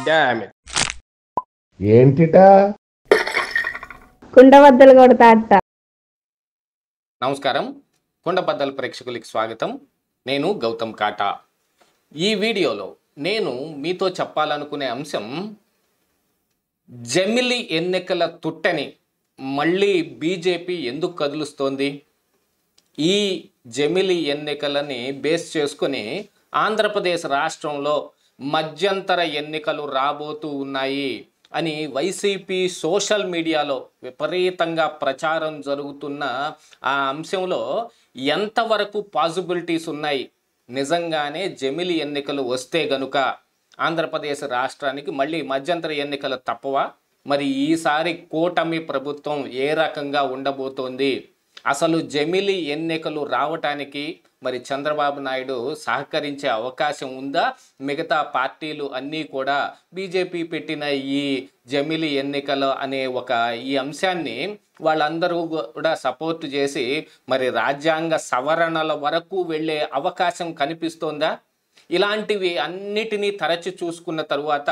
Damn it. ఏంటిటా కుండబద్దలు కొడతా అత్త. నమస్కారం, కొండబద్దల ప్రేక్షకులకి స్వాగతం. నేను గౌతమ్ కాటా. ఈ వీడియోలో నేను మీతో చెప్పాలనుకునే అంశం, జమిలి ఎన్నికల తుట్టని మళ్ళీ బీజేపీ ఎందుకు కదులుస్తోంది? ఈ జమిలి ఎన్నికలని బేస్ చేసుకొని ఆంధ్రప్రదేశ్ రాష్ట్రంలో మధ్యంతర ఎన్నికలు రాబోతూ ఉన్నాయి అని వైసీపీ సోషల్ మీడియాలో విపరీతంగా ప్రచారం జరుగుతున్న ఆ అంశంలో ఎంతవరకు పాసిబిలిటీస్ ఉన్నాయి? నిజంగానే జమిలి ఎన్నికలు వస్తే గనుక ఆంధ్రప్రదేశ్ రాష్ట్రానికి మళ్ళీ మధ్యంతర ఎన్నికలు తప్పవా? మరి ఈసారి కూటమి ప్రభుత్వం ఏ రకంగా ఉండబోతోంది? అసలు జమిలి ఎన్నికలు రావటానికి మరి చంద్రబాబు నాయుడు సహకరించే అవకాశం ఉందా? మిగతా పార్టీలు అన్నీ కూడా బీజేపీ పెట్టిన ఈ జమిలి ఎన్నికలు అనే ఈ అంశాన్ని వాళ్ళందరూ కూడా సపోర్ట్ చేసి మరి రాజ్యాంగ సవరణల వరకు వెళ్ళే అవకాశం కనిపిస్తోందా? ఇలాంటివి అన్నిటినీ తరచి చూసుకున్న తరువాత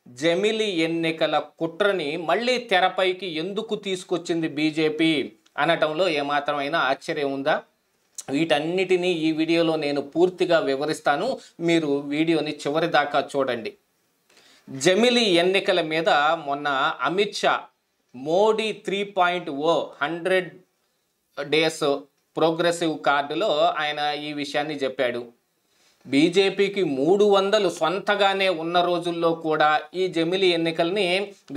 జమిలి ఎన్నికల కుట్రని మళ్ళీ తెరపైకి ఎందుకు తీసుకొచ్చింది బీజేపీ అనటంలో ఏమాత్రమైనా ఆశ్చర్యం ఉందా? వీటన్నిటినీ ఈ వీడియోలో నేను పూర్తిగా వివరిస్తాను. మీరు వీడియోని చివరి దాకా చూడండి. జమిలి ఎన్నికల మీద మొన్న అమిత్ షా మోడీ 3.0 100 డేస్ ప్రోగ్రెసివ్ కార్డులో ఆయన ఈ విషయాన్ని చెప్పాడు. బీజేపీకి 300 సొంతగానే ఉన్న రోజుల్లో కూడా ఈ జమిలి ఎన్నికల్ని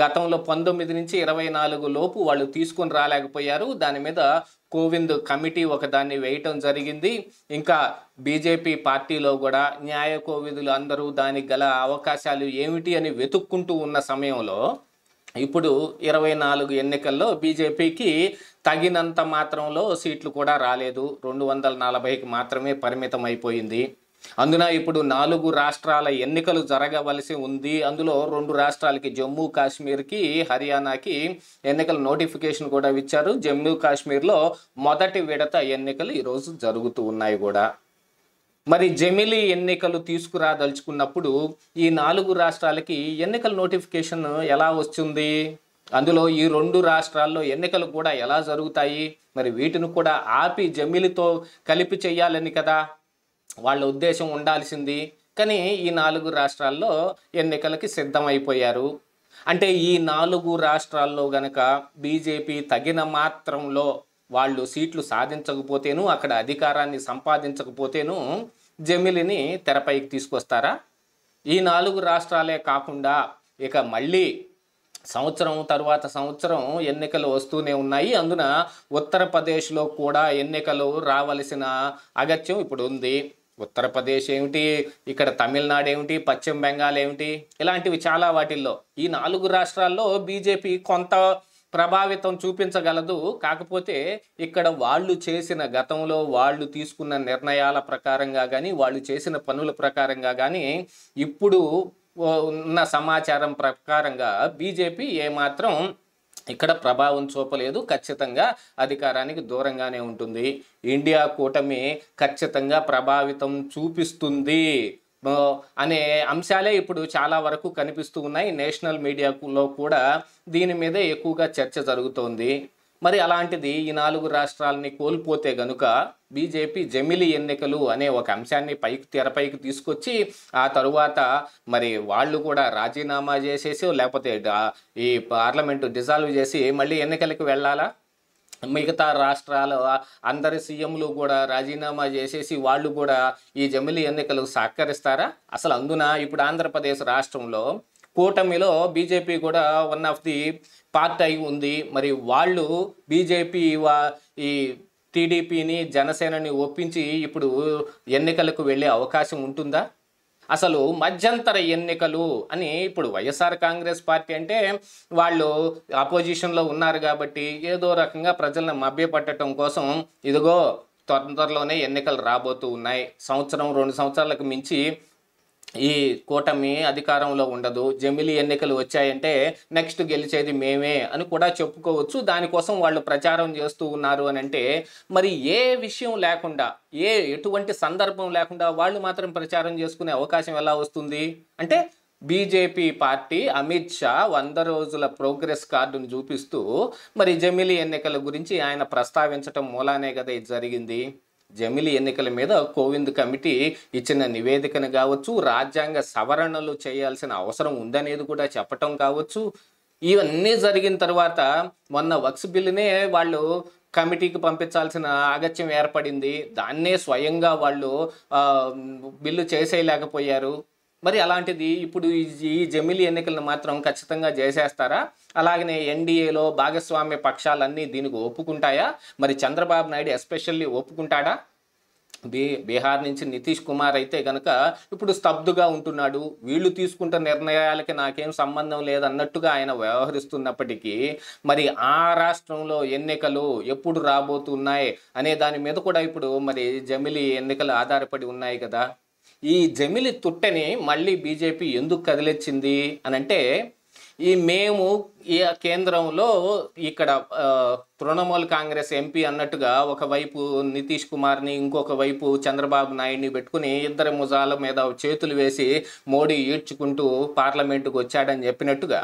గతంలో 19 నుంచి 24 లోపు వాళ్ళు తీసుకొని రాలేకపోయారు. దాని మీద కోవింద్ కమిటీ ఒకదాన్ని వేయటం జరిగింది. ఇంకా బీజేపీ పార్టీలో కూడా న్యాయ కోవిదులు అందరూ దానికి గల అవకాశాలు ఏమిటి అని వెతుక్కుంటూ ఉన్న సమయంలో ఇప్పుడు 24 ఎన్నికల్లో బీజేపీకి తగినంత మాత్రంలో సీట్లు కూడా రాలేదు. 240కి మాత్రమే పరిమితం అయిపోయింది. అందున ఇప్పుడు 4 రాష్ట్రాల ఎన్నికలు జరగవలసి ఉంది. అందులో 2 రాష్ట్రాలకి, జమ్మూ కాశ్మీర్కి, హర్యానాకి ఎన్నికల నోటిఫికేషన్ కూడా ఇచ్చారు. జమ్మూ కాశ్మీర్లో మొదటి విడత ఎన్నికలు ఈరోజు జరుగుతూ ఉన్నాయి కూడా. మరి జమిలి ఎన్నికలు తీసుకురాదలుచుకున్నప్పుడు ఈ 4 రాష్ట్రాలకి ఎన్నికల నోటిఫికేషన్ ఎలా వస్తుంది? అందులో ఈ 2 రాష్ట్రాల్లో ఎన్నికలు కూడా ఎలా జరుగుతాయి? మరి వీటిని కూడా ఆపి జమిలితో కలిపి చేయాలని కదా వాళ్ళ ఉద్దేశం ఉండాల్సింది. కానీ ఈ 4 రాష్ట్రాల్లో ఎన్నికలకి సిద్ధమైపోయారు. అంటే ఈ 4 రాష్ట్రాల్లో గనక బీజేపీ తగిన మాత్రంలో వాళ్ళు సీట్లు సాధించకపోతేను, అక్కడ అధికారాన్ని సంపాదించకపోతేను జమిలిని తెరపైకి తీసుకొస్తారా? ఈ 4 రాష్ట్రాలే కాకుండా ఇక మళ్ళీ సంవత్సరం తర్వాత సంవత్సరం ఎన్నికలు వస్తూనే ఉన్నాయి. అందున ఉత్తరప్రదేశ్లో కూడా ఎన్నికలు రావలసిన అగత్యం ఇప్పుడు ఉంది. ఉత్తరప్రదేశ్ ఏమిటి, ఇక్కడ తమిళనాడు ఏమిటి, పశ్చిమ బెంగాల్ ఏమిటి, ఇలాంటివి చాలా వాటిల్లో ఈ 4 రాష్ట్రాల్లో బీజేపీ కొంత ప్రభావితం చూపించగలదు. కాకపోతే ఇక్కడ వాళ్ళు చేసిన గతంలో వాళ్ళు తీసుకున్న నిర్ణయాల ప్రకారంగా కానీ, వాళ్ళు చేసిన పనుల ప్రకారంగా కానీ, ఇప్పుడు ఉన్న సమాచారం ప్రకారంగా బీజేపీ ఏమాత్రం ఇక్కడ ప్రభావం చూపలేదు. ఖచ్చితంగా అధికారానికి దూరంగానే ఉంటుంది. ఇండియా కూటమి ఖచ్చితంగా ప్రభావితం చూపిస్తుంది అనే అంశాలే ఇప్పుడు చాలా వరకు కనిపిస్తూ ఉన్నాయి. నేషనల్ మీడియాలో కూడా దీని మీదే ఎక్కువగా చర్చ జరుగుతోంది. మరి అలాంటిది ఈ 4 రాష్ట్రాలని కోల్పోతే గనుక బీజేపీ జమిలి ఎన్నికలు అనే ఒక అంశాన్ని తెరపైకి తీసుకొచ్చి ఆ తరువాత మరి వాళ్ళు కూడా రాజీనామా చేసేసి లేకపోతే ఈ పార్లమెంటు డిజాల్వ్ చేసి మళ్ళీ ఎన్నికలకు వెళ్ళాలా? మిగతా రాష్ట్రాల అందరి సీఎంలు కూడా రాజీనామా చేసేసి వాళ్ళు కూడా ఈ జమిలి ఎన్నికలకు సహకరిస్తారా? అసలు అందున ఇప్పుడు ఆంధ్రప్రదేశ్ రాష్ట్రంలో కూటమిలో బీజేపీ కూడా వన్ ఆఫ్ ది పార్ట్ అయి ఉంది. మరి వాళ్ళు బీజేపీ ఈ టీడీపీని, జనసేనని ఒప్పించి ఇప్పుడు ఎన్నికలకు వెళ్ళే అవకాశం ఉంటుందా? అసలు మధ్యంతర ఎన్నికలు అని ఇప్పుడు వైఎస్ఆర్ కాంగ్రెస్ పార్టీ అంటే వాళ్ళు అపోజిషన్లో ఉన్నారు కాబట్టి ఏదో రకంగా ప్రజలను మభ్యపెట్టడం కోసం ఇదిగో తొందరలోనే ఎన్నికలు రాబోతూ ఉన్నాయి, 1-2 సంవత్సరాలకు మించి ఈ కూటమి అధికారంలో ఉండదు, జమిలి ఎన్నికలు వచ్చాయంటే నెక్స్ట్ గెలిచేది మేమే అని కూడా చెప్పుకోవచ్చు. దానికోసం వాళ్ళు ప్రచారం చేస్తూ ఉన్నారు అని అంటే మరి ఏ విషయం లేకుండా, ఎటువంటి సందర్భం లేకుండా వాళ్ళు మాత్రం ప్రచారం చేసుకునే అవకాశం ఎలా వస్తుంది? అంటే బీజేపీ పార్టీ అమిత్ షా 100 రోజుల ప్రోగ్రెస్ కార్డును చూపిస్తూ మరి జమిలీ ఎన్నికల గురించి ఆయన ప్రస్తావించటం మూలానే కదా ఇది జరిగింది. జమిలీ ఎన్నికల మీద కోవింద్ కమిటీ ఇచ్చిన నివేదికను కావచ్చు, రాజ్యాంగ సవరణలు చేయాల్సిన అవసరం ఉందనేది కూడా చెప్పటం కావచ్చు. ఇవన్నీ జరిగిన తర్వాత మొన్న వక్స్ బిల్లునే వాళ్ళు కమిటీకి పంపించాల్సిన అగత్యం ఏర్పడింది. దాన్నే స్వయంగా వాళ్ళు బిల్లు చేసేయలేకపోయారు. మరి అలాంటిది ఇప్పుడు ఈ జమిలీ ఎన్నికలను మాత్రం ఖచ్చితంగా చేసేస్తారా? అలాగనే ఎన్డీఏలో భాగస్వామ్య పక్షాలన్నీ దీనికి ఒప్పుకుంటాయా? మరి చంద్రబాబు నాయుడు ఎస్పెషల్లీ ఒప్పుకుంటాడా? బీహార్ నుంచి నితీష్ కుమార్ అయితే కనుక ఇప్పుడు స్తబ్దుగా ఉంటున్నాడు. వీళ్ళు తీసుకుంటున్న నిర్ణయాలకి నాకేం సంబంధం లేదన్నట్టుగా ఆయన వ్యవహరిస్తున్నప్పటికీ మరి ఆ రాష్ట్రంలో ఎన్నికలు ఎప్పుడు రాబోతున్నాయి అనే దాని మీద కూడా ఇప్పుడు మరి జమిలీ ఎన్నికలు ఆధారపడి ఉన్నాయి కదా. ఈ జమిలీ తుట్టని మళ్ళీ బీజేపీ ఎందుకు కదిలిచ్చింది అనంటే, మేము ఈ కేంద్రంలో ఇక్కడ తృణమూల్ కాంగ్రెస్ ఎంపీ అన్నట్టుగా ఒకవైపు నితీష్ కుమార్ని, ఇంకొక వైపు చంద్రబాబు నాయుడిని పెట్టుకుని ఇద్దరి ముజాల మీద చేతులు వేసి మోడీ ఈడ్చుకుంటూ పార్లమెంటుకు వచ్చాడని చెప్పినట్టుగా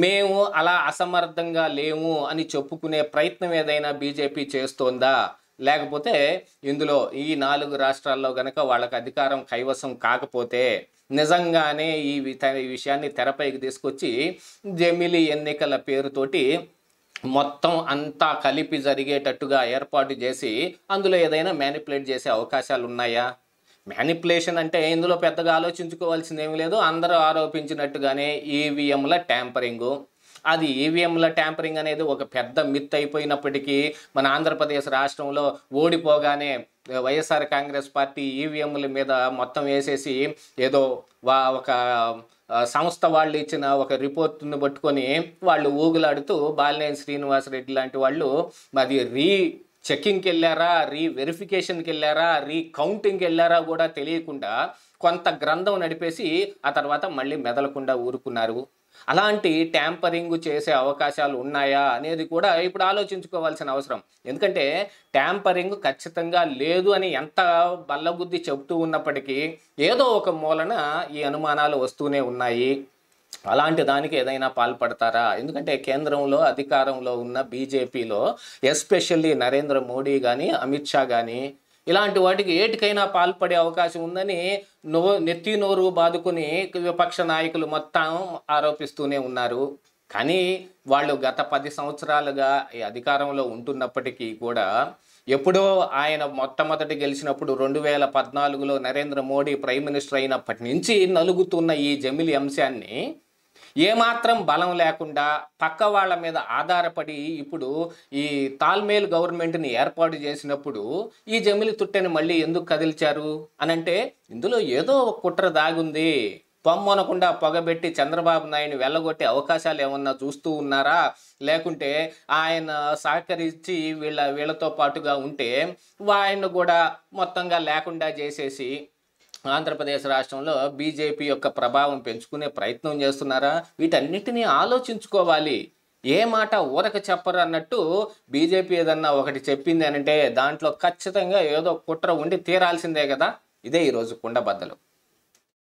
మేము అలా అసమర్థంగా లేము అని చెప్పుకునే ప్రయత్నం ఏదైనా బీజేపీ చేస్తోందా? లేకపోతే ఇందులో ఈ 4 రాష్ట్రాల్లో గనక వాళ్ళకి అధికారం కైవసం కాకపోతే నిజంగానే ఈ విషయాన్ని తెరపైకి తీసుకొచ్చి జమిలీ ఎన్నికల పేరుతోటి మొత్తం అంతా కలిపి జరిగేటట్టుగా ఏర్పాటు చేసి అందులో ఏదైనా మ్యానిపులేట్ చేసే అవకాశాలు ఉన్నాయా? మ్యానిపులేషన్ అంటే ఇందులో పెద్దగా ఆలోచించుకోవాల్సింది ఏమీ లేదు. అందరూ ఆరోపించినట్టుగానే ఈవీఎంల ట్యాంపరింగు. అది ఈవీఎంల ట్యాంపరింగ్ అనేది ఒక పెద్ద మిత్ అయిపోయినప్పటికీ మన ఆంధ్రప్రదేశ్ రాష్ట్రంలో ఓడిపోగానే వైఎస్ఆర్ కాంగ్రెస్ పార్టీ ఈవీఎంల మీద మొత్తం వేసేసి ఏదో ఒక సంస్థ వాళ్ళు ఇచ్చిన ఒక రిపోర్ట్ను పట్టుకొని వాళ్ళు ఊగులాడుతూ బాలినేని శ్రీనివాసరెడ్డి లాంటి వాళ్ళు అది చెక్కింగ్కి వెళ్ళారా, వెరిఫికేషన్కి వెళ్ళారా, కౌంటింగ్కి వెళ్ళారా కూడా తెలియకుండా కొంత గ్రంథం నడిపేసి ఆ తర్వాత మళ్ళీ మెదలకుండా ఊరుకున్నారు. అలాంటి ట్యాంపరింగ్ చేసే అవకాశాలు ఉన్నాయా అనేది కూడా ఇప్పుడు ఆలోచించుకోవాల్సిన అవసరం. ఎందుకంటే ట్యాంపరింగ్ ఖచ్చితంగా లేదు అని ఎంత బల్లగుద్ది చెబుతూ ఉన్నప్పటికీ ఏదో ఒక మూలన ఈ అనుమానాలు వస్తూనే ఉన్నాయి. అలాంటి దానికి ఏదైనా పాల్పడతారా? ఎందుకంటే కేంద్రంలో అధికారంలో ఉన్న బీజేపీలో ఎస్పెషల్లీ నరేంద్ర మోడీ కానీ, అమిత్ షా కానీ ఇలాంటి వాటికి ఏటికైనా పాల్పడే అవకాశం ఉందని నెత్తి నోరు బాదుకుని విపక్ష నాయకులు మొత్తం ఆరోపిస్తూనే ఉన్నారు. కానీ వాళ్ళు గత 10 సంవత్సరాలుగా ఈ అధికారంలో ఉంటున్నప్పటికీ కూడా ఎప్పుడో ఆయన మొట్టమొదటి గెలిచినప్పుడు 2014లో నరేంద్ర మోడీ ప్రైమ్ మినిస్టర్ అయినప్పటి నుంచి నలుగుతున్న ఈ జమిలీ అంశాన్ని ఏమాత్రం బలం లేకుండా పక్క వాళ్ళ మీద ఆధారపడి ఇప్పుడు ఈ తాల్మేల్ గవర్నమెంట్ని ఏర్పాటు చేసినప్పుడు ఈ జమిలీ తుట్టని మళ్ళీ ఎందుకు కదిల్చారు అనంటే ఇందులో ఏదో ఒక కుట్ర దాగుంది. పొమ్మనకుండా పొగబెట్టి చంద్రబాబు నాయుడిని వెళ్ళగొట్టే అవకాశాలు ఏమన్నా చూస్తూ ఉన్నారా? లేకుంటే ఆయన సహకరించి వీళ్ళతో పాటుగా ఉంటే ఆయన్ని కూడా మొత్తంగా లేకుండా చేసేసి ఆంధ్రప్రదేశ్ రాష్ట్రంలో బీజేపీ యొక్క ప్రభావం పెంచుకునే ప్రయత్నం చేస్తున్నారా? వీటన్నిటినీ ఆలోచించుకోవాలి. ఏ మాట ఊరక చెప్పరు అన్నట్టు బీజేపీ ఏదన్నా ఒకటి చెప్పింది అనంటే దాంట్లో ఖచ్చితంగా ఏదో కుట్ర ఉండి తీరాల్సిందే కదా. ఇదే ఈరోజు కుండబద్దలు.